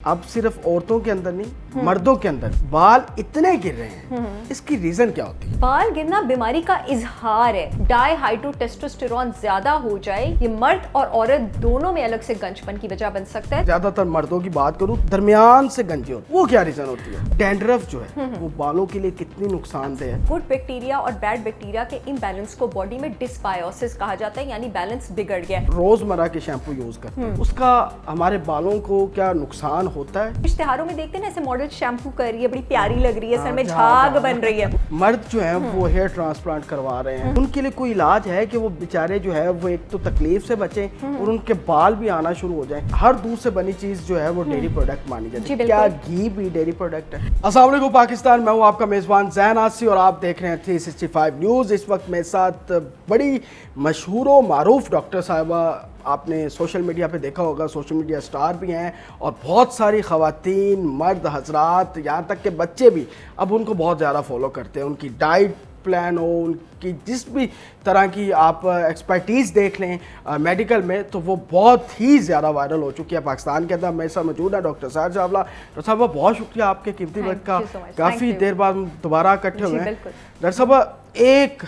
अब सिर्फ औरतों के अंदर नहीं मर्दों के अंदर बाल इतने गिर रहे हैं, इसकी रीजन क्या होती है? बाल गिरना बीमारी का इजहार है। डाईहाइड्रोटेस्टोस्टेरोन ज्यादा हो जाए, ये मर्द और औरत दोनों में अलग से गंजपन की वजह बन सकता है। ज्यादातर मर्दों की बात करूं, दरमियान से गंजे होते हैं। वो क्या रीजन होती है? डैंड्रफ जो है वो बालों के लिए कितनी नुकसानदेह है। गुड बैक्टीरिया और बैड बैक्टीरिया के इम्बैलेंस को बॉडी में डिस्बायोसिस कहा जाता है, यानी बैलेंस बिगड़ गया। रोजमर्रा के शैम्पू यूज करते हैं, उसका हमारे बालों को क्या नुकसान होता है? इश्तिहारों में देखते हैं ना, ऐसे मॉडल शैम्पू कर रही है, बड़ी प्यारी लग रही है, सर में झाग बन रही है। मर्द जो है वो हेयर ट्रांसप्लांट करवा रहे हैं, उनके लिए कोई इलाज है कि वो बेचारे जो है वो एक तो तकलीफ से बचे और उनके बाल भी आना शुरू हो जाए? हर दूध से बनी चीज जो है वो डेयरी प्रोडक्ट मानी जाती है। क्या घी भी डेयरी प्रोडक्ट है? अस्सलाम वालेकुम पाकिस्तान, मैं हूँ आपका मेजबान ज़ैन आसी और आप देख रहे हैं 365 न्यूज़। इस वक्त मेरे साथ बड़ी मशहूर व मारूफ डॉक्टर साहिबा, आपने सोशल मीडिया पे देखा होगा, सोशल मीडिया स्टार भी हैं और बहुत सारी ख़वातीन, मर्द हजरात, यहाँ तक के बच्चे भी अब उनको बहुत ज़्यादा फॉलो करते हैं। उनकी डाइट प्लान हो, उनकी जिस भी तरह की आप एक्सपर्टीज़ देख लें मेडिकल में, तो वो बहुत ही ज़्यादा वायरल हो चुकी है पाकिस्तान के अंदर। मेरे साथ मौजूद है डॉक्टर साहिर चावला। डॉक्टर साहब बहुत शुक्रिया आपके कीमती वक्त का, काफ़ी देर बाद दोबारा इकट्ठे हुए हैं। डॉक्टर साहब, एक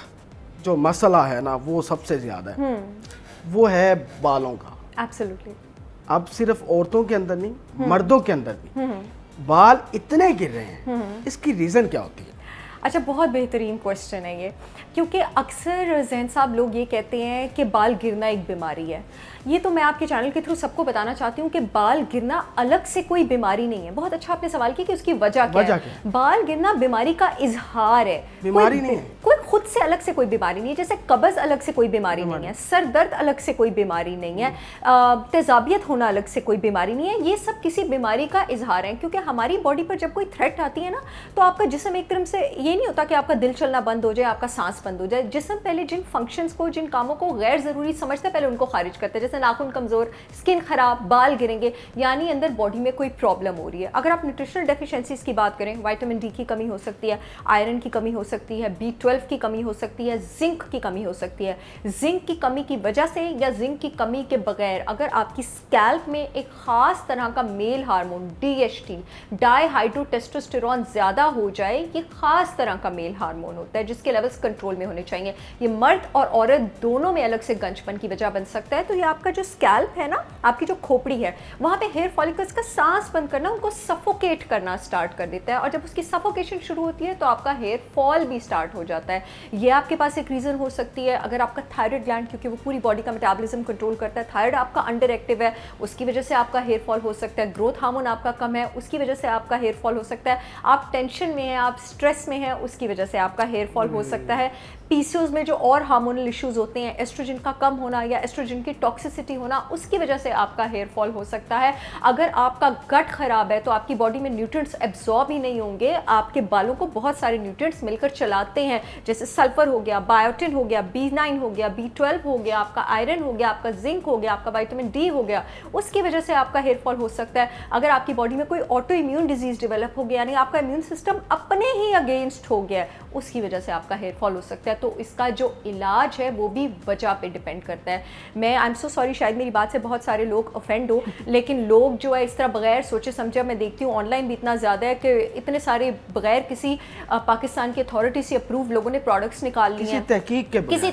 जो मसला है ना वो सबसे ज़्यादा है, वो है बालों का। एब्सोल्युटली। अब सिर्फ औरतों के अंदर नहीं मर्दों के अंदर भी बाल इतने गिर रहे हैं, इसकी रीज़न क्या होती है? अच्छा, बहुत बेहतरीन क्वेश्चन है ये, क्योंकि अक्सर ज़हन साहब लोग ये कहते हैं कि बाल गिरना एक बीमारी है। ये तो मैं आपके चैनल के थ्रू सबको बताना चाहती हूँ कि बाल गिरना अलग से कोई बीमारी नहीं है। बहुत अच्छा आपने सवाल किया कि उसकी वजह क्या है। बाल गिरना बीमारी का इजहार है, बीमारी नहीं है। कोई खुद से अलग से कोई बीमारी नहीं है। जैसे कब्ज़ अलग से कोई बीमारी नहीं है, सर दर्द अलग से कोई बीमारी नहीं है, तेजाबियत होना अलग से कोई बीमारी नहीं है। ये सब किसी बीमारी का इजहार है, क्योंकि हमारी बॉडी पर जब कोई थ्रेट आती है ना, तो आपका जिस्म एक तरह से, ये नहीं होता कि आपका दिल चलना बंद हो जाए, आपका सांस बंद हो जाए। जिस्म पहले जिन फंक्शंस को, जिन कामों को गैर ज़रूरी समझता है, पहले उनको खारिज करते हैं। जैसे नाखून कमज़ोर, स्किन ख़राब, बाल गिरेंगे, यानी अंदर बॉडी में कोई प्रॉब्लम हो रही है। अगर आप न्यूट्रिशनल डेफिशिएंसीज की बात करें, विटामिन डी की कमी हो सकती है, आयरन की कमी हो सकती है, B12 की कमी हो सकती है, जिंक की कमी हो सकती है। जिंक की कमी की वजह से या जिंक की कमी के बगैर अगर आपकी स्कैल्प में एक ख़ास तरह का मेल हार्मोन DHT, डाईहाइड्रोटेस्टोस्टेरोन ज़्यादा हो जाए, ये ख़ास तरह का मेल हार्मोन होता है जिसके लेवल्स कंट्रोल में होने चाहिए। ये मर्द और औरत दोनों में अलग से गंजपन की वजह बन सकता है। तो ये आपका जो स्कैल्प है ना, आपकी जो खोपड़ी है, वहाँ पे हेयर फॉलिकल्स का सांस बंद करना, उनको सफोकेट करना स्टार्ट कर देता है। और जब उसकी सफोकेशन शुरू होती है तो आपका हेयर फॉल भी स्टार्ट हो जाता है। ये आपके पास एक रीज़न हो सकती है। अगर आपका थायराइड ग्लैंड, क्योंकि वो पूरी बॉडी का मेटाबॉलिज्म कंट्रोल करता है, थायराइड आपका अंडर एक्टिव है, उसकी वजह से आपका हेयर फॉल हो सकता है। ग्रोथ हार्मोन आपका कम है, उसकी वजह से आपका हेयर फॉल हो सकता है। आप टेंशन में हैं, आप स्ट्रेस में हैं, उसकी वजह से आपका हेयर फॉल हो सकता है। PCOS में जो और हार्मोनल इश्यूज होते हैं, एस्ट्रोजन का कम होना या एस्ट्रोजन की टॉक्सिसिटी होना, उसकी वजह से आपका हेयर फॉल हो सकता है। अगर आपका गट खराब है तो आपकी बॉडी में न्यूट्रिएंट्स एब्जॉर्ब ही नहीं होंगे। आपके बालों को बहुत सारे न्यूट्रिएंट्स मिलकर चलाते हैं, जैसे सल्फर हो गया, बायोटिन हो गया, B9 हो गया, B12 हो गया, आपका आयरन हो गया, आपका जिंक हो गया, आपका विटामिन डी हो गया। उसकी वजह से आपका हेयर फॉल हो सकता है। अगर आपकी बॉडी में कोई ऑटो इम्यून डिजीज डेवलप हो गया, यानी आपका इम्यून सिस्टम अपने ही अगेंस्ट हो गया, उसकी वजह से आपका हेयर फॉल हो सकता है। तो इसका जो इलाज है वो भी वजह पे डिपेंड करता है। मैं आई एम सो सॉरी, शायद मेरी बात से बहुत सारे लोग ऑफेंड हो, लेकिन लोग जो है इस तरह बगैर सोचे समझे, मैं देखती हूँ ऑनलाइन भी इतना ज़्यादा है कि इतने सारे बगैर किसी पाकिस्तान की अथॉरिटी से अप्रूव लोगों ने प्रोडक्ट्स निकाल लिए हैं, किसी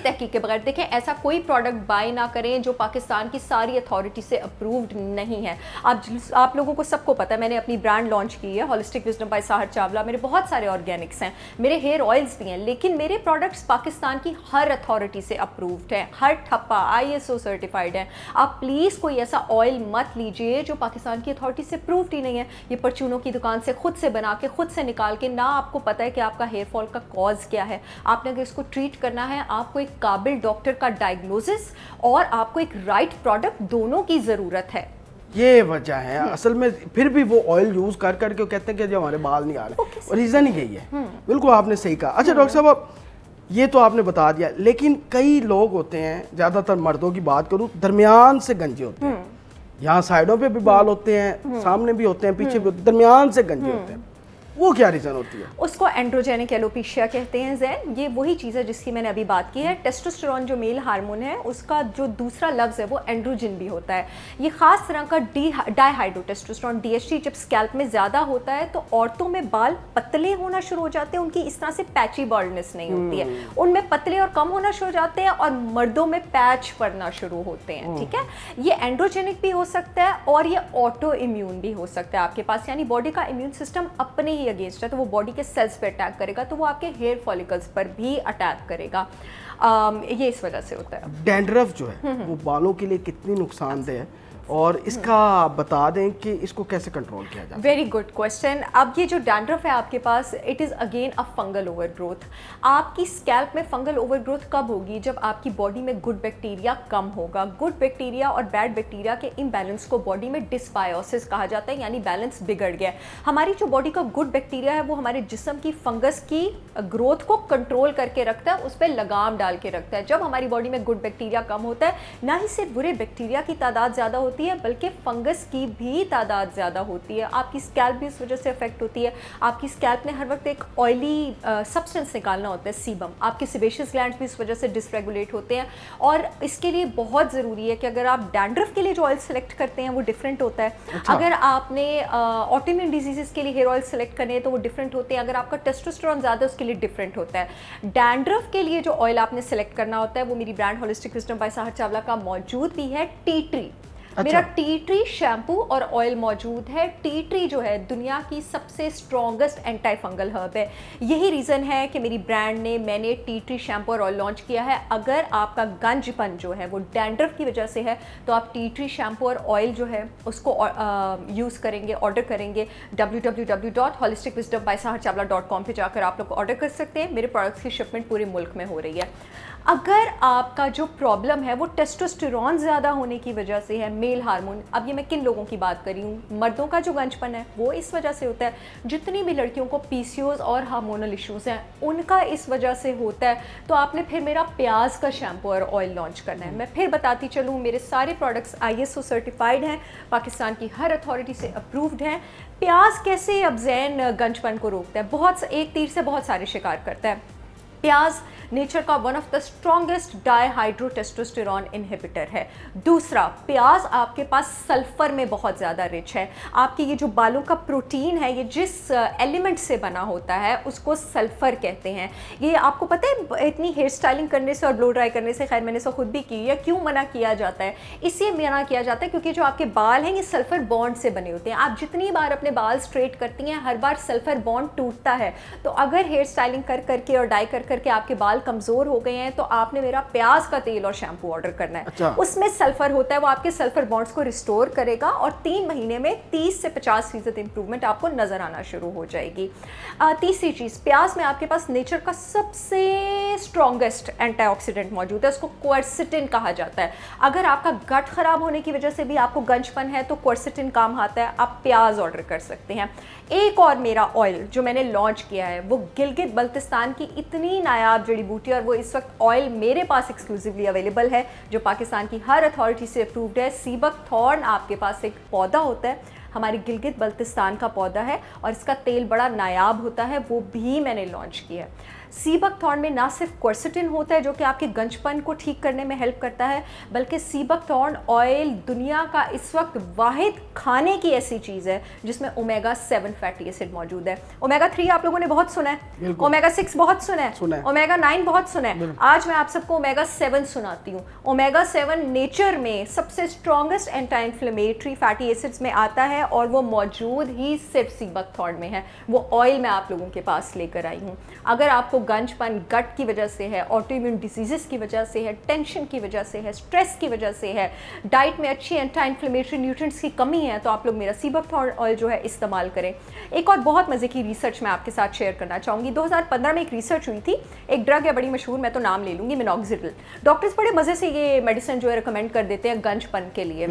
तहकीक के बगैर। देखें, ऐसा कोई प्रोडक्ट बाय ना करें जो पाकिस्तान की सारी अथॉरिटी से अप्रूव्ड नहीं है। आप लोगों को सबको पता है, मैंने अपनी ब्रांड लॉन्च की है, holistic wisdom by Sahir Chawla. मेरे बहुत सारे ऑर्गेनिक्स हैं, मेरे हेयर ऑयल्स भी हैं, लेकिन मेरे प्रोडक्ट्स पाकिस्तान की हर अथॉरिटी से अप्रूव्ड है, हर ठप्पा ISO सर्टिफाइड है। आप प्लीज़ कोई ऐसा ऑयल मत लीजिए जो पाकिस्तान की अथॉरिटी से अप्रूव्ड ही नहीं है। ये परचूनों की दुकान से खुद से बना के, खुद से निकाल के, ना आपको पता है कि आपका हेयर फॉल का कॉज क्या है। आपने अगर इसको ट्रीट करना है, आपको एक काबिल डॉक्टर का डायग्नोसिस और आपको एक राइट प्रोडक्ट, दोनों की ज़रूरत है। ये वजह है असल में। फिर भी वो ऑयल यूज कर करके कहते हैं कि जो हमारे बाल नहीं आ रहे, और रीजन ही यही है। बिल्कुल आपने सही कहा। अच्छा डॉक्टर साहब, अब ये तो आपने बता दिया, लेकिन कई लोग होते हैं, ज्यादातर मर्दों की बात करूं, दरमियान से गंजे होते हैं। यहाँ साइडों पे भी बाल होते हैं, सामने भी होते हैं, पीछे भी, दरमियान से गंजे होते हैं। वो क्या रीज़न होती है? उसको एंड्रोजेनिक एलोपेशिया कहते हैं जैन। ये वही चीज़ है जिसकी मैंने अभी बात की है। टेस्टोस्टेरोन जो मेल हार्मोन है उसका जो दूसरा लफ्ज़ है वो एंड्रोजन भी होता है। ये खास तरह का डाईहाइड्रोटेस्टोस्टेरोन DHT जब स्कैल्प में ज़्यादा होता है तो औरतों में बाल पतले होना शुरू हो जाते हैं, उनकी इस तरह से पैची बॉल्डनेस नहीं होती है, उनमें पतले और कम होना शुरू हो जाते हैं, और मर्दों में पैच पड़ना शुरू होते हैं। ठीक है, ये एंड्रोजेनिक भी हो सकता है और ये ऑटो इम्यून भी हो सकता है आपके पास, यानी बॉडी का इम्यून सिस्टम अपने ही अगेंस्ट है तो वो बॉडी के सेल्स पे अटैक करेगा, तो वो आपके हेयर फॉलिकल्स पर भी अटैक करेगा। ये इस वजह से होता है। डैंड्रफ जो है वो बालों के लिए कितनी नुकसानदेह है, और इसका आप बता दें कि इसको कैसे कंट्रोल किया जाए? Very good question. अब ये जो डैंड्रफ है आपके पास, it is again a fungal overgrowth. आपकी स्कैल्प में फंगल ओवरग्रोथ कब होगी? जब आपकी बॉडी में गुड बैक्टीरिया कम होगा। गुड बैक्टीरिया और बैड बैक्टीरिया के इम्बैलेंस को बॉडी में डिस्बायोसिस कहा जाता है, यानी बैलेंस बिगड़ गया है। हमारी जो बॉडी का गुड बैक्टीरिया है वो हमारे जिस्म की फंगस की ग्रोथ को कंट्रोल करके रखता है, उस पर लगाम डाल के रखता है। जब हमारी बॉडी में गुड बैक्टीरिया कम होता है, ना ही सिर्फ बुरे बैक्टीरिया की तादाद ज़्यादा होती है बल्कि फंगस की भी तादाद ज़्यादा होती है। आपकी स्कैल्प भी इस वजह से अफेक्ट होती है। आपकी स्कैल्प ने हर वक्त एक ऑयली सब्सटेंस निकालना होता है, सीबम। आपके सेबेशियस ग्लैंड्स भी इस वजह से डिसरेगुलेट होते हैं, और इसके लिए बहुत ज़रूरी है कि अगर आप डैंड्रफ के लिए जो ऑयल सेलेक्ट करते हैं वो डिफरेंट होता है। अच्छा। अगर आपने ऑटोइम्यून डिजीज़ के लिए हेयर ऑयल सेलेक्ट करने हैं तो वो डिफरेंट होते हैं। अगर आपका टेस्टोस्टेरोन ज़्यादा है उसके लिए डिफरेंट होता है। डैंड्रफ के लिए जो ऑयल आपने सेलेक्ट करना होता है वो मेरी brand holistic wisdom by Sahar Chawla का मौजूद भी है, टी ट्री। मेरा टी ट्री शैम्पू और ऑयल मौजूद है। टी ट्री जो है दुनिया की सबसे स्ट्रॉन्गेस्ट एंटी फंगल हर्ब है। यही रीज़न है कि मेरी ब्रांड ने मैंने टी ट्री शैम्पू और ऑयल लॉन्च किया है। अगर आपका गंजपन जो है वो डैंड्रफ की वजह से है तो आप टी ट्री शैम्पू और ऑयल जो है उसको यूज़ करेंगे, ऑर्डर करेंगे www.holisticwisdombysaharchavla.com पे जाकर आप लोग ऑर्डर कर सकते हैं। मेरे प्रोडक्ट्स की शिपमेंट पूरे मुल्क में हो रही है। अगर आपका जो प्रॉब्लम है वो टेस्टोस्टेरोन ज़्यादा होने की वजह से है, मेल हार्मोन, अब ये मैं किन लोगों की बात कर रही हूँ, मर्दों का जो गंजपन है वो इस वजह से होता है। जितनी भी लड़कियों को PCOS और हार्मोनल इश्यूज़ हैं उनका इस वजह से होता है, तो आपने फिर मेरा प्याज का शैम्पू और ऑयल लॉन्च करना है। मैं फिर बताती चलूँ, मेरे सारे प्रोडक्ट्स ISO सर्टिफाइड हैं, पाकिस्तान की हर अथॉरिटी से अप्रूव्ड हैं। प्याज कैसे अब जैन गंजपन को रोकता है? बहुत एक तीर से बहुत सारे शिकार करता है। प्याज नेचर का one of the strongest dihydrotestosterone inhibitor है। दूसरा, प्याज आपके पास सल्फर में बहुत ज़्यादा रिच है। आपके ये जो बालों का प्रोटीन है, ये जिस एलिमेंट से बना होता है उसको सल्फर कहते हैं। ये आपको पता है इतनी हेयर स्टाइलिंग करने से और ब्लो ड्राई करने से, खैर मैंने इसको खुद भी की है, क्यों मना किया जाता है? इसलिए मना किया जाता है क्योंकि जो आपके बाल हैं ये सल्फर बॉन्ड से बने होते हैं। आप जितनी बार अपने बाल स्ट्रेट करती हैं हर बार सल्फर बॉन्ड टूटता है। तो अगर हेयर स्टाइलिंग कर करके और डाई कर करके आपके बाल कमजोर हो गए हैं तो आपने मेरा प्याज का तेल और शैम्पू ऑर्डर करना है। अच्छा। उसमें सल्फर होता है, वो आपके सल्फर बॉन्ड्स को रिस्टोर करेगा और 3 महीने में 30 से 50% इंप्रूवमेंट आपको नजर आना शुरू हो जाएगी। तीसरी चीज, प्याज में आपके पास नेचर का सबसे स्ट्रॉन्गेस्ट एंटीऑक्सीडेंट मौजूद है, उसको क्वर्सिटिन कहा जाता है। अगर आपका गट खराब होने की वजह से भी आपको गंजपन है तो क्वर्सिटिन काम आता है, आप प्याज ऑर्डर कर सकते हैं। एक और मेरा ऑयल जो मैंने लॉन्च किया है वो गिलगित बल्तिस्तान की इतनी नायाब जड़ी बूटी, और वो इस वक्त ऑयल मेरे पास एक्सक्लूसिवली अवेलेबल है जो पाकिस्तान की हर अथॉरिटी से अप्रूव्ड है। सीबक थॉर्न आपके पास एक पौधा होता है, हमारी गिलगित बल्तिस्तान का पौधा है, और इसका तेल बड़ा नायाब होता है, वो भी मैंने लॉन्च किया है। सीबक थॉर्न में ना सिर्फ क्वर्सिटिन होता है जो कि आपके गंजपन को ठीक करने में हेल्प करता है, बल्कि सीबक थॉर्न ऑयल दुनिया का इस वक्त वाहिद खाने की ऐसी चीज़ है जिसमें ओमेगा 7 फैटी एसिड मौजूद है। ओमेगा 3 आप लोगों ने बहुत सुना है, ओमेगा 6 बहुत सुना है, ओमेगा 9 बहुत सुना है। आज मैं आप सबको ओमेगा 7 सुनाती हूँ। ओमेगा 7 नेचर में सबसे strongest anti inflammatory fatty acids में आता है और वो मौजूद ही सिर्फ सीबक थॉर्न में है। वो ऑयल मैं आप लोगों के पास लेकर आई हूँ। अगर आपको गंजपन गट की वजह से है, ऑटोइम्यून डिजीजेस की वजह से है, टेंशन की वजह से है, स्ट्रेस की वजह से है, डाइट में अच्छी एंटी इन्फ्लेमेटरी न्यूट्रिएंट्स की कमी है, तो आप लोग मेरा सीबक थॉर्न ऑयल जो है इस्तेमाल करें। एक और बहुत मज़े की रिसर्च मैं आपके साथ शेयर करना चाहूँगी। 2015 में एक रिसर्च हुई थी, एक ड्रग है बड़ी मशहूर, मैं तो नाम ले लूँगी, मिनॉक्सिडिल। डॉक्टर्स बड़े मज़े से ये मेडिसिन जो है रिकमेंड कर देते हैं गंजपन के लिए।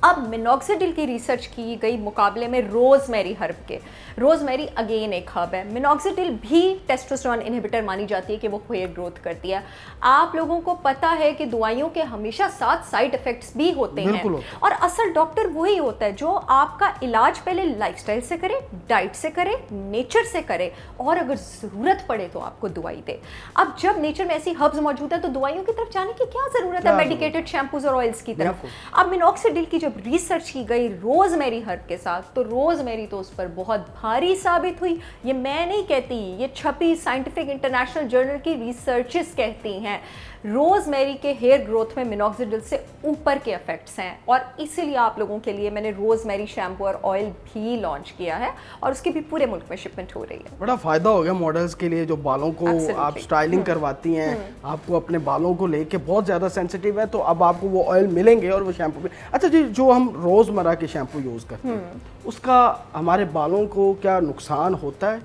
अब मिनॉक्सिडिल की रिसर्च की गई मुकाबले में रोजमेरी हर्ब के। रोजमेरी अगेन एक हर्ब है। मिनॉक्सिडिल भी टेस्टोस्टेरोन इनहिबिटर मानी जाती है कि वो हेयर ग्रोथ करती है। आप लोगों को पता है कि दवाइयों के हमेशा साथ साइड इफेक्ट्स भी होते हैं, और असल डॉक्टर वही होता है जो आपका इलाज पहले लाइफस्टाइल से करे, डाइट से करे, नेचर से करे, और अगर ज़रूरत पड़े तो आपको दवाई दे। अब जब नेचर में ऐसी हर्ब्स मौजूद है तो दवाइयों की तरफ जाने की क्या ज़रूरत है, मेडिकेटेड शैम्पूज और ऑयल्स की तरफ। अब मिनॉक्सिडिल की जब रिसर्च की गई रोजमेरी हर्ब के साथ, तो रोजमेरी तो उस पर बहुत भारी साबित हुई। ये मैं नहीं कहती, ये छपी साइंटिफिक इंटरनेशनल जर्नल की रिसर्चेस कहती हैं। रोजमेरी के हेयर ग्रोथ में मिनॉक्सिडिल से ऊपर के इफेक्ट्स हैं, और इसीलिए आप लोगों के लिए मैंने रोजमेरी शैम्पू और ऑयल भी लॉन्च किया है, और उसकी भी पूरे मुल्क में शिपमेंट हो रही है। बड़ा फायदा हो गया मॉडल्स के लिए जो बालों को आप स्टाइलिंग करवाती हैं, आपको अपने बालों को लेके बहुत ज़्यादा सेंसिटिव है, तो अब आपको वो ऑयल मिलेंगे और वो शैम्पू भी। अच्छा जी, जो हम रोज़मर्रा के शैम्पू यूज़ करते हैं उसका हमारे बालों को क्या नुकसान होता है?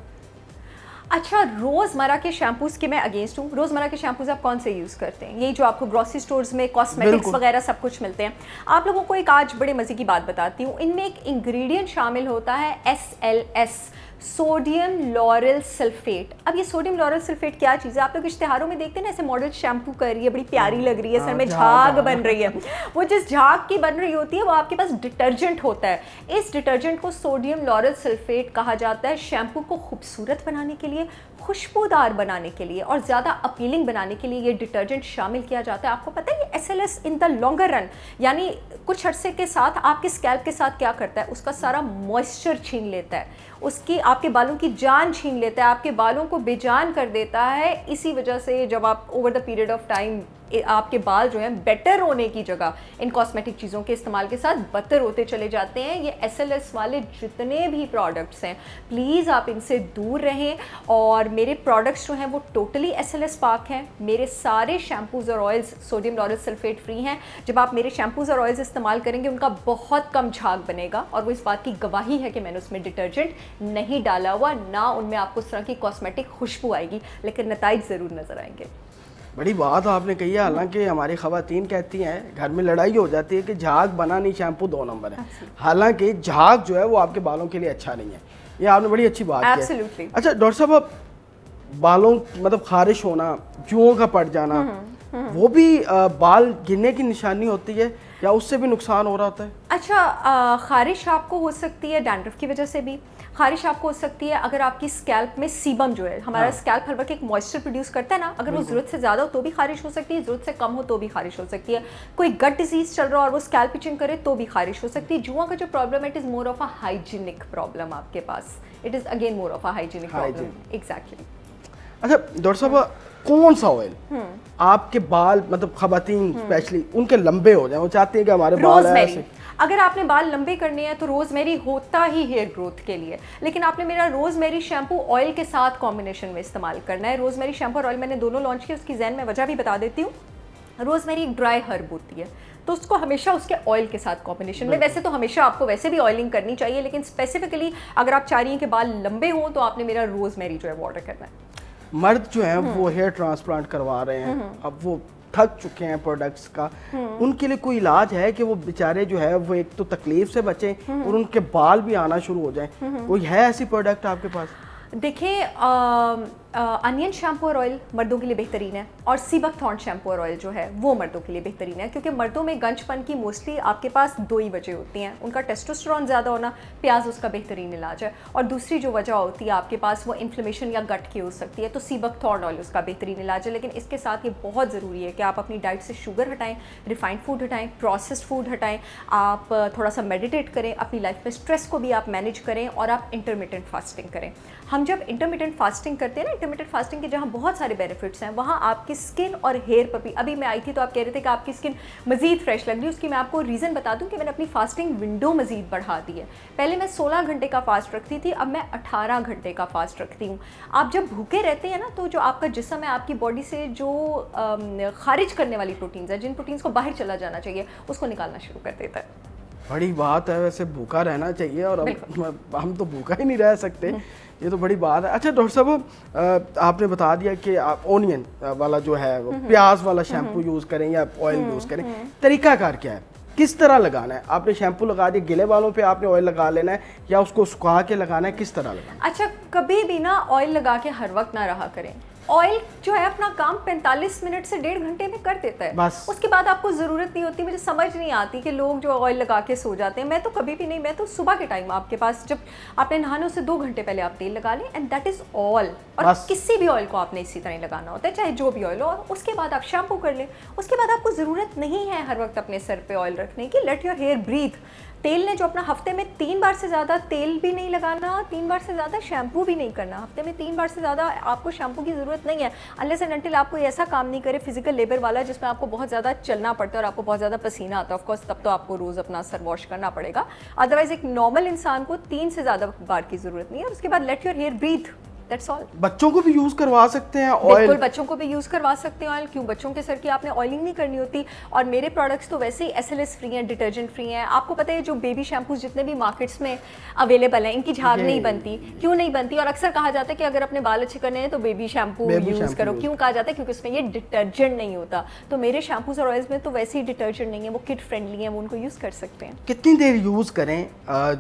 अच्छा, रोजमर्रा के शैम्पूज के मैं अगेंस्ट हूँ। रोजमर्रा के शैम्पूज आप कौन से यूज़ करते हैं? यही जो आपको ग्रोसरी स्टोर्स में कॉस्मेटिक्स वगैरह सब कुछ मिलते हैं। आप लोगों को एक आज बड़े मज़े की बात बताती हूँ। इनमें एक इंग्रेडिएंट शामिल होता है SLS, सोडियम लॉरेल सल्फेट। अब ये सोडियम लॉरेल सल्फेट क्या चीज़ है? आप लोग इश्तिहारों में देखते हैं ना, ऐसे मॉडल शैम्पू कर रही है, बड़ी प्यारी लग रही है, सर में झाग बन रही है। वो जिस झाग की बन रही होती है वो आपके पास डिटर्जेंट होता है। इस डिटर्जेंट को सोडियम लॉरेल सल्फेट कहा जाता है। शैम्पू को खूबसूरत बनाने के लिए, खुशबूदार बनाने के लिए और ज़्यादा अपीलिंग बनाने के लिए ये डिटर्जेंट शामिल किया जाता है। आपको पता है ये SLS in the longer run, यानी कुछ अरसे के साथ आपके स्कैल्प के साथ क्या करता है, उसका सारा मॉइस्चर छीन लेता है, उसकी आपके बालों की जान छीन लेता है, आपके बालों को बेजान कर देता है। इसी वजह से जब आप over the period of time आपके बाल जो हैं बेटर होने की जगह इन कॉस्मेटिक चीज़ों के इस्तेमाल के साथ बदतर होते चले जाते हैं। ये SLS वाले जितने भी प्रोडक्ट्स हैं, प्लीज़ आप इनसे दूर रहें। और मेरे प्रोडक्ट्स जो हैं वो टोटली SLS पाक हैं। मेरे सारे शैम्पूज़ और oils sodium lauryl sulphate free हैं। जब आप मेरे शैम्पूज़ और ऑयल्स इस्तेमाल करेंगे उनका बहुत कम झाग बनेगा, और वो इस बात की गवाही है कि मैंने उसमें डिटर्जेंट नहीं डाला हुआ, ना उनमें आपको इस तरह की कॉस्मेटिक खुशबू आएगी, लेकिन नताइज ज़रूर नज़र आएंगे। बड़ी बात आपने कही है। हालांकि हमारी ख़वातीन कहती हैं, घर में लड़ाई हो जाती है कि झाग बना नहीं, शैम्पू 2 नंबर है। हालांकि झाग जो है वो आपके बालों के लिए अच्छा नहीं है। ये आपने बड़ी अच्छी बात की है। अच्छा डॉक्टर साहब, अब बालों मतलब खारिश होना, जुओं का पड़ जाना, वो भी बाल गिरने की निशानी होती है या उससे भी नुकसान हो रहा होता है? अच्छा, खारिश आपको हो सकती है डैंड्रफ की वजह से भी। खारिश आपको हो सकती है अगर आपकी स्कैल्प में सीबम जो है, हमारा स्कैल्प हर वक्त एक मॉइस्चर प्रोड्यूस करता है ना, अगर वो ज़रूरत से ज़्यादा हो तो भी खारिश हो सकती है, ज़रूरत से कम हो तो भी खारिश हो सकती है। कोई गट डिजीज़ चल रहा हो और वो स्कैल्प इचिंग करे तो भी खारिश हो सकती है। जुआ का जो प्रॉब्लम है, it is more of a hygienic problem आपके पास। It is again more of a hygienic problem. Exactly. अच्छा डॉक्टर साहब, कौन सा ऑयल आपके बाल मतलब ख़वातीन स्पेशली उनके लंबे हो जाए, वो चाहती है कि हमारे बाल ऐसे? अगर आपने बाल लंबे करने हैं तो रोजमेरी होता ही हेयर ग्रोथ के लिए, लेकिन आपने मेरा रोजमेरी शैम्पू ऑयल के साथ कॉम्बिनेशन में इस्तेमाल करना है। रोजमेरी शैम्पू और ऑयल मैंने दोनों लॉन्च किए, उसकी जैन में वजह भी बता देती हूँ। रोजमेरी एक ड्राई हर्ब होती है, तो उसको हमेशा उसके ऑयल के साथ कॉम्बिनेशन में, वैसे तो हमेशा आपको वैसे भी ऑयलिंग करनी चाहिए, लेकिन स्पेसिफिकली अगर आप चाह रही हैं कि बाल लंबे हों तो आपने मेरा रोजमेरी जो है वो ऑर्डर करना है। मर्द जो हैं वो हेयर ट्रांसप्लांट करवा रहे हैं, अब वो थक चुके हैं प्रोडक्ट्स का, उनके लिए कोई इलाज है कि वो बेचारे जो है वो एक तो तकलीफ से बचें और उनके बाल भी आना शुरू हो जाएं? कोई है ऐसी प्रोडक्ट आपके पास? देखिए, अनियन शैम्पू और ऑयल मर्दों के लिए बेहतरीन है, और सीबक थॉर्न शैम्पू और ऑयल जो है वो मर्दों के लिए बेहतरीन है, क्योंकि मर्दों में गंजपन की मोस्टली आपके पास 2 ही वजह होती हैं। उनका टेस्टोस्टेरोन ज़्यादा होना, प्याज उसका बेहतरीन इलाज है, और दूसरी जो वजह होती है आपके पास वो इन्फ्लेमेशन या गट की हो सकती है, तो सीबक थॉर्न ऑयल उसका बेहतरीन इलाज है। लेकिन इसके साथ ये बहुत ज़रूरी है कि आप अपनी डाइट से शुगर हटाएँ, रिफाइंड फूड हटाएँ, प्रोसेस्ड फूड हटाएँ, आप थोड़ा सा मेडिटेट करें, अपनी लाइफ में स्ट्रेस को भी आप मैनेज करें, और आप इंटरमिटेंट फास्टिंग करें। हम जब इंटरमिटेंट फास्टिंग करते हैं ना, इंटरमिटेंट फास्टिंग के जहाँ बहुत सारे बेनिफिट्स हैं, वहाँ आपकी स्किन और हेयर पर भी। अभी मैं आई थी तो आप कह रहे थे कि आपकी स्किन मज़ीद फ्रेश लग रही है, उसकी मैं आपको रीज़न बता दूं कि मैंने अपनी फास्टिंग विंडो मज़ीद बढ़ा दी है। पहले मैं 16 घंटे का फास्ट रखती थी, अब मैं 18 घंटे का फास्ट रखती हूँ। आप जब भूखे रहते हैं ना, तो जो आपका जिस्म है, आपकी बॉडी से जो खारिज करने वाली प्रोटीन्स है, जिन प्रोटीन्स को बाहर चला जाना चाहिए, उसको निकालना शुरू कर देता है। बड़ी बात है, वैसे भूखा रहना चाहिए, और हम तो भूखा ही नहीं रह सकते, ये तो बड़ी बात है। अच्छा डॉक्टर साहब, आपने बता दिया कि आप ओनियन वाला जो है वो प्याज वाला शैम्पू यूज़ करें या ऑयल यूज़ करें, तरीकाकार क्या है? किस तरह लगाना है? आपने शैम्पू लगा दिया, गिले बालों पे आपने ऑयल लगा लेना है या उसको सुखा के लगाना है, किस तरह लगाना है? अच्छा, कभी भी ना ऑयल लगा के हर वक्त ना रहा करें। ऑयल जो है अपना काम 45 मिनट से 1.5 घंटे में कर देता है, बस उसके बाद आपको ज़रूरत नहीं होती। मुझे समझ नहीं आती कि लोग जो ऑयल लगा के सो जाते हैं। मैं तो कभी भी नहीं, मैं तो सुबह के टाइम आपके पास जब आपने नहाने से 2 घंटे पहले आप तेल लगा लें एंड दैट इज़ ऑल। और किसी भी ऑयल को आपने इसी तरह लगाना होता है, चाहे जो भी ऑयल हो, और उसके बाद आप शैम्पू कर लें। उसके बाद आपको ज़रूरत नहीं है हर वक्त अपने सर पे ऑयल रखने की। Let your hair breathe. तेल ने जो अपना हफ्ते में 3 बार से ज़्यादा तेल भी नहीं लगाना, 3 बार से ज़्यादा शैम्पू भी नहीं करना। हफ्ते में 3 बार से ज़्यादा आपको शैम्पू की ज़रूरत नहीं है, अनलेस एंड अनटिल आप कोई ऐसा काम नहीं करे फिजिकल लेबर वाला जिसमें आपको बहुत ज़्यादा चलना पड़ता है और आपको बहुत ज़्यादा पसीना आता है। ऑफ कोर्स तब तो आपको रोज़ अपना सर वॉश करना पड़ेगा। अदरवाइज एक नॉर्मल इंसान को 3 से ज़्यादा बार की ज़रूरत नहीं है। उसके बाद let your hair breathe, that's all. बच्चों को भी यूज करवा सकते हैं ऑयल? बिल्कुल, बच्चों को भी यूज़ करवा सकते हैं ऑयल। क्यों? बच्चों के सर की आपने ऑयलिंग नहीं करनी होती। और मेरे प्रोडक्ट्स तो वैसे ही SLS फ्री हैं, डिटर्जेंट फ्री हैं। आपको पता है जो बेबी शैम्पूज जितने भी मार्केट्स में अवेलेबल हैं, इनकी झाग नहीं बनती। क्यों नहीं बनती? और अक्सर कहा जाता है कि अगर अपने बाल अच्छे करने हैं तो बेबी शैम्पू यूज़ करो। क्यों कहा जाता है? क्योंकि उसमें ये डिटर्जेंट नहीं होता। तो मेरे शैम्पूज और ऑयल्स में तो वैसे ही डिटर्जेंट नहीं है, वो किड फ्रेंडली है, वो उनको यूज़ कर सकते हैं। कितनी देर यूज करें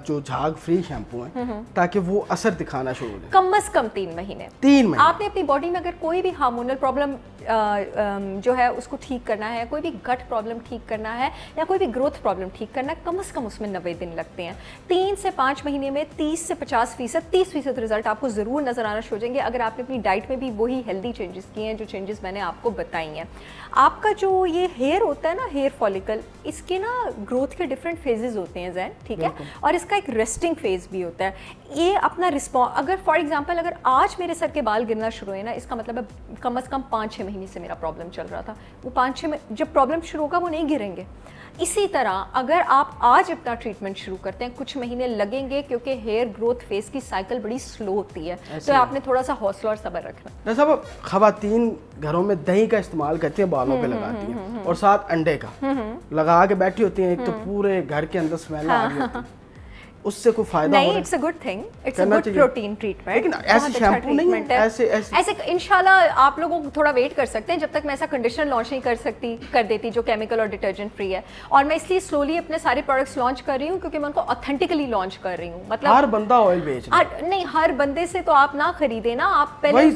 जो झाग फ्री शैम्पू है ताकि वो असर दिखाना शुरू हो जाए? कम से कम 3 महीने। 3 महीने। आपने अपनी बॉडी में अगर कोई भी हार्मोनल प्रॉब्लम जो है उसको ठीक करना है, कोई भी गट प्रॉब्लम ठीक करना है या कोई भी ग्रोथ प्रॉब्लम ठीक करना है, कम से कम उसमें 90 दिन लगते हैं। 3 से 5 महीने में 30 से 50%, 30% रिजल्ट आपको ज़रूर नज़र आना शुरू हो जाएंगे अगर आपने अपनी डाइट में भी वही हेल्दी चेंजेस किए हैं जो चेंजेस मैंने आपको बताई हैं। आपका जो ये हेयर होता है ना, हेयर फॉलिकल, इसके ना ग्रोथ के डिफरेंट फेजेस होते हैं जैन, ठीक है, और इसका एक रेस्टिंग फेज भी होता है। ये अपना रिस्पॉन्स, अगर फॉर एग्जांपल अगर आज मेरे सर के बाल गिरना शुरू हुए ना, इसका मतलब है कम से कम 5-6 महीने से मेरा प्रॉब्लम चल रहा था। वो 5-6 में जब प्रॉब्लम शुरू होगा वो नहीं गिरेंगे। इसी तरह अगर आप आज अपना ट्रीटमेंट शुरू करते हैं, कुछ महीने लगेंगे क्योंकि हेयर ग्रोथ फेज की साइकिल बड़ी स्लो होती है, तो आपने थोड़ा सा हौसला और सब्र रखना। साहब, खवातीन घरों में दही का इस्तेमाल करती हैं, बालों पे लगाती हैं और साथ अंडे का लगा के बैठी होती हैं, एक तो पूरे घर के अंदर स्मेल आ रही होती है, उससे कोई फायदा नहीं? It's a good thing, it's a good protein treatment. लेकिन ऐसे शैम्पू नहीं है, ऐसे इंशाल्लाह आप लोगों को थोड़ा वेट कर सकते हैं जब तक मैं ऐसा कंडीशनर लॉन्च नहीं कर देती जो केमिकल और डिटर्जेंट फ्री है। और मैं इसलिए स्लोली अपने सारे प्रोडक्ट्स लॉन्च कर रही हूँ क्योंकि मैं उनको ऑथेंटिकली लॉन्च कर रही हूँ। मतलब हर बंदा ऑयल बेच रहा है। नहीं, हर बंदे से तो आप ना खरीदे ना, आप पहले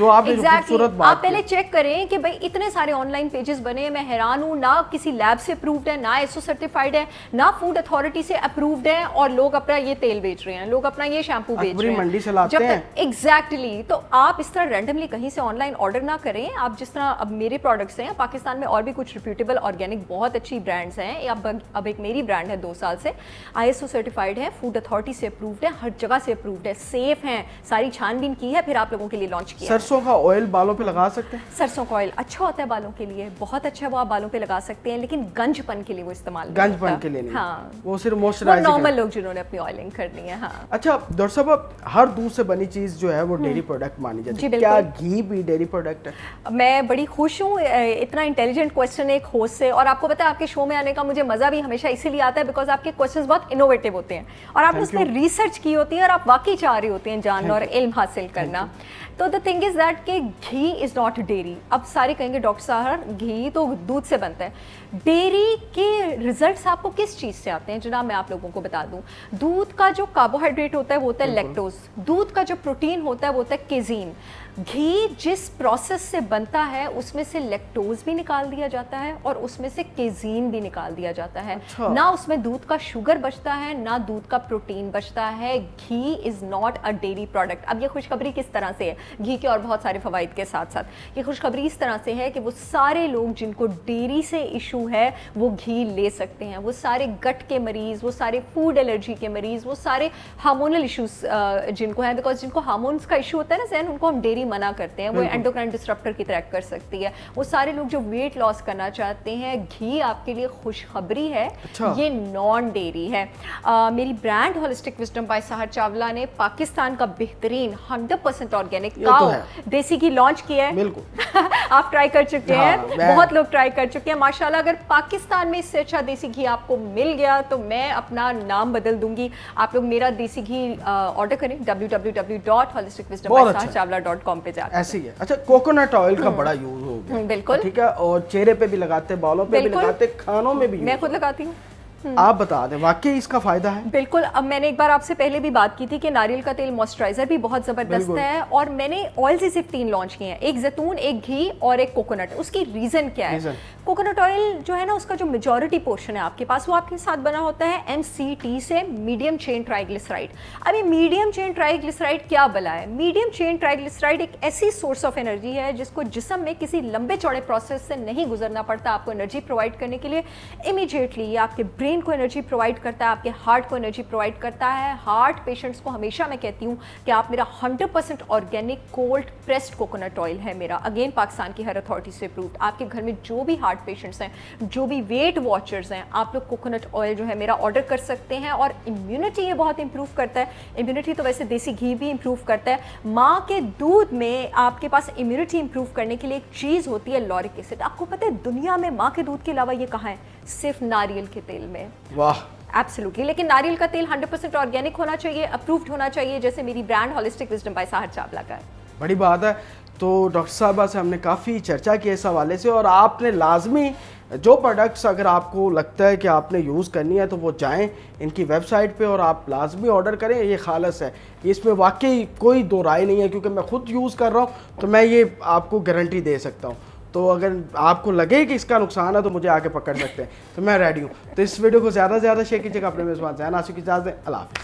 आप पहले चेक करें कि भाई इतने सारे ऑनलाइन पेजेस बने, मैं हैरान हूँ, ना किसी लैब से अप्रूव्ड है, ना ISO सर्टिफाइड है, ना फूड अथॉरिटी से अप्रूव्ड है, और लोग अपना ये तेल बेच रहे हैं, लोग अपना ये शैम्पू बेच रहे हैं, मंडी से लाते हैं। एग्जैक्टली। तो आप इस तरह रैंडमली कहीं से ऑनलाइन ऑर्डर ना करें। आप जिस तरह अब मेरे प्रोडक्ट्स हैं, पाकिस्तान में और भी कुछ रिप्यूटेबल ऑर्गेनिक बहुत अच्छी ब्रांड्स हैं। अब एक मेरी ब्रांड है 2 साल से, ISO सर्टिफाइड है, फूड अथॉरिटी से अप्रूव्ड है, हर जगह से अप्रूव्ड है, सेफ है, सारी छानबीन की है, फिर आप लोगों के लिए लॉन्च किया। सरसों का ऑयल बालों पे लगा सकते हैं? सरसों का ऑयल अच्छा होता है बालों के लिए, बहुत अच्छा है, वो आप बालों पे लगा सकते हैं, लेकिन गंजपन के लिए वो इस्तेमाल नहीं गंजपन होता। के लिए नहीं, हाँ, वो सिर्फ मॉइस्चराइजिंग। नॉर्मल लोग जिन्होंने अपनी ऑयलिंग करनी है। हाँ। अच्छा डॉक्टर साहब, हर दूध से बनी चीज जो है वो डेयरी प्रोडक्ट मानी जाती है, क्या घी भी डेयरी प्रोडक्ट है? मैं बड़ी खुश हूँ, इतना इंटेलिजेंट क्वेश्चन एक होस्ट से। और आपको पता है आपके शो में आने का मुझे मजा भी हमेशा इसीलिए आता है बिकॉज आपके क्वेश्चंस बहुत इनोवेटिव होते हैं और आपने उसमें रिसर्च की होती है और आप वाकई चाह रहे होते हैं जानना और इल्म हासिल करना। तो द थिंग इज दैट कि घी इज नॉट डेयरी। अब सारे कहेंगे डॉक्टर साहब घी तो दूध से बनता है। डेयरी के रिजल्ट्स आपको किस चीज़ से आते हैं जनाब, मैं आप लोगों को बता दूं। दूध का जो कार्बोहाइड्रेट होता है वो होता है लैक्टोज, दूध का जो प्रोटीन होता है वो होता है केजीन। घी जिस प्रोसेस से बनता है उसमें से लैक्टोज भी निकाल दिया जाता है और उसमें से केजीन भी निकाल दिया जाता है। अच्छा। ना उसमें दूध का शुगर बचता है ना दूध का प्रोटीन बचता है। Ghee is not a dairy product. अब ये खुशखबरी किस तरह से है, घी के और बहुत सारे फवाइद के साथ साथ ये खुशखबरी इस तरह से है कि वो सारे लोग जिनको डेयरी से इशू है वो घी ले सकते हैं। वो सारे गट के मरीज, वो सारे फूड एलर्जी के मरीज, वो सारे हार्मोनल इशूज जिनको है, बिकॉज जिनको हार्मोन्स का इशू होता है ना जैन, उनको हम डेयरी मना करते हैं, वो एंडोक्राइन डिसरप्टर की तरह कर सकती है। वो सारे लोग जो वेट लॉस करना चाहते हैं, घी आपके लिए खुशखबरी है। अच्छा। ये नॉन डेयरी है। मेरी ब्रांड होलिस्टिक विजडम बाय सहर चावला ने पाकिस्तान का बेहतरीन 100% ऑर्गेनिक काऊ देसी घी लॉन्च किया है। बिल्कुल आप ट्राई कर चुके हैं, बहुत लोग ट्राई कर चुके हैं माशाल्लाह। अगर अगर पाकिस्तान में इससे अच्छा देसी घी आपको मिल गया तो मैं अपना नाम बदल दूंगी। आप लोग मेरा देसी घी ऑर्डर करें www.holisticwisdom.com पे जाकर। ऐसे ही है। अच्छा, कोकोनट ऑयल का बड़ा यूज हो गया, बिल्कुल, ठीक है, और चेहरे पे भी लगाते, बालों पे भी लगाते, खानों में भी मैं खुद लगाती हूँ। आप बता दें वाकई इसका फायदा है? बिल्कुल। अब मैंने एक बार आपसे पहले भी बात की थी कि नारियल का तेल मॉइस्चराइजर भी बहुत ज़बरदस्त है, और मैंने ऑयल ही सिर्फ 3 लॉन्च किए हैं, एक जैतून, एक घी और एक कोकोनट। उसकी रीज़न क्या है? कोकोनट ऑयल जो है ना, उसका जो मेजॉरिटी पोर्शन है आपके पास, वो आपके साथ बना होता है MCT से, मीडियम चेन ट्राइग्लिसराइड। अब ये मीडियम चेन ट्राइग्लिसराइड क्या बला है? मीडियम चेन ट्राइग्लिसराइड एक ऐसी सोर्स ऑफ एनर्जी है जिसको जिस्म में किसी लंबे चौड़े प्रोसेस से नहीं गुजरना पड़ता आपको एनर्जी प्रोवाइड करने के लिए। इमीडिएटली ये आपके ब्रेन को एनर्जी प्रोवाइड करता है, आपके हार्ट को एनर्जी प्रोवाइड करता है। हार्ट पेशेंट्स को हमेशा मैं कहती हूँ कि आप मेरा 100% organic cold pressed coconut oil है मेरा, अगेन पाकिस्तान की हर अथॉरिटी से अप्रूव्ड। आपके घर में जो भी हार्ट पेशेंट्स हैं, जो भी वेट वॉचर्स हैं, आप लोग कोकोनट ऑयल जो है मेरा ऑर्डर कर सकते हैं। और इम्यूनिटी ये बहुत इंप्रूव करता है। इम्यूनिटी तो वैसे देसी घी भी इंप्रूव करता है। माँ के दूध में आपके पास इम्यूनिटी इंप्रूव करने के लिए एक चीज़ होती है, लॉरिक एसिड। आपको पता है दुनिया में माँ के दूध के अलावा ये कहाँ है? सिर्फ नारियल के तेल में। वाह, एब्सोल्युटली। लेकिन नारियल का तेल 100% ऑर्गेनिक होना चाहिए, अप्रूव्ड होना चाहिए, जैसे मेरी brand holistic wisdom by Sahar Chawla का है। बड़ी बात है। तो डॉक्टर साहबा से हमने काफ़ी चर्चा की इस हवाले से, और आपने लाजमी जो प्रोडक्ट्स अगर आपको लगता है कि आपने यूज़ करनी है तो वो जाएं इनकी वेबसाइट पे और आप लाजमी ऑर्डर करें। ये खालस है, इसमें वाकई कोई दो राय नहीं है, क्योंकि मैं खुद यूज़ कर रहा हूँ तो मैं ये आपको गारंटी दे सकता हूँ। तो अगर आपको लगे कि इसका नुकसान है तो मुझे आके पकड़ सकते हैं, तो मैं रेडी हूँ। तो इस वीडियो को ज़्यादा से ज़्यादा शेयर कीजिएगा। अपने मेज़बान ज़ैन आसिफ की इजाज़त दें। अल्लाह हाफ़िज़।